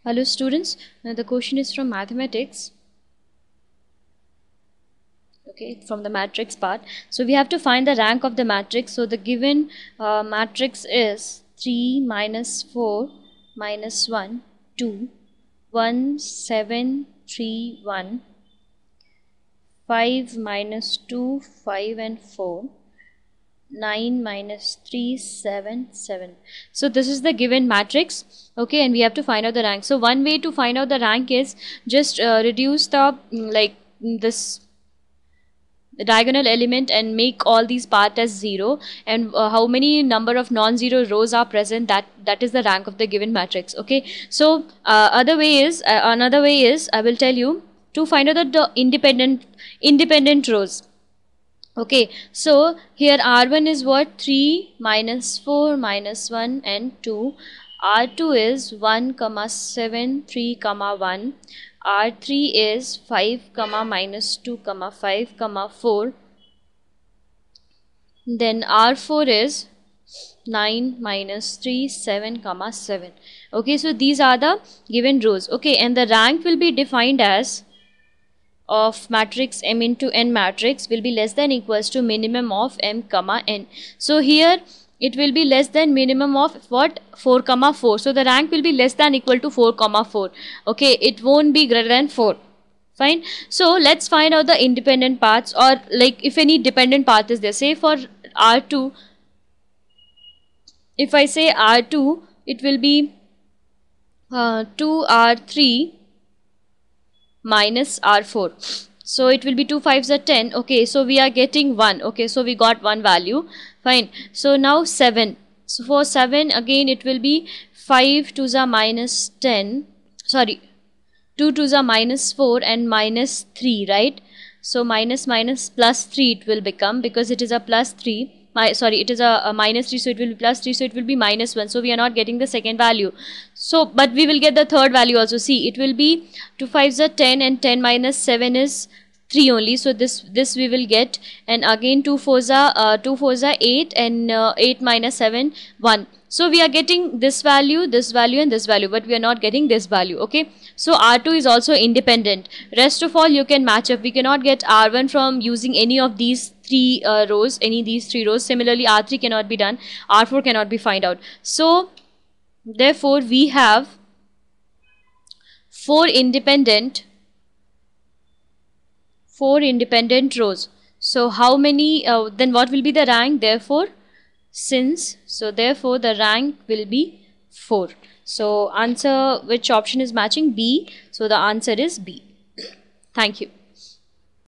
Hello students, now the question is from mathematics. Okay, from the matrix part. So we have to find the rank of the matrix. So the given matrix is 3 minus 4 minus 1 2 1 7 3 1 5 minus 2 5 and 4 9 minus 3 7 7. So this is the given matrix. Okay, and we have to find out the rank. So one way to find out the rank is just reduce the this diagonal element and make all these part as 0, and how many number of non-zero rows are present, that is the rank of the given matrix. Okay, so another way is I will tell you to find out the independent rows. Okay, so here R1 is what? 3 minus 4 minus 1 and 2. R2 is 1 comma 7 3 comma 1. R3 is 5 comma minus 2 comma 5 comma 4. Then R4 is 9 minus 3 7 comma 7. Okay, so these are the given rows. Okay, and the rank will be defined as of matrix M into N matrix will be less than equals to minimum of M comma N. So here it will be less than minimum of what? 4 comma 4. So the rank will be less than equal to 4 comma 4. Okay, it won't be greater than 4. Fine. So let's find out the independent paths, or like if any dependent path is there. Say for R2, if I say R2, it will be 2R3 minus R4. So it will be 2 5s are 10. Okay, so we are getting 1. Okay, so we got one value. Fine. So now 7. So for 7 again it will be 5 2s are minus 10. Sorry, 2 2s are minus 4 and minus 3, right? So minus plus 3 it will become, because it is a plus 3. It is a minus 3, so it will be plus 3, so it will be minus 1. So we are not getting the second value. So but we will get the third value also. See, it will be 2 5s are 10 and 10 minus 7 is 3 only. So this we will get, and again 2 4s are 8 and 8 minus 7 1. So we are getting this value and this value, but we are not getting this value. Okay, so R2 is also independent. Rest of all you can match up. We cannot get R1 from using any of these three rows, Similarly R3 cannot be done, R4 cannot be find out. So therefore we have four independent rows. So how many then what will be the rank? Therefore the rank will be 4. So answer, which option is matching? B. So the answer is B. Thank you.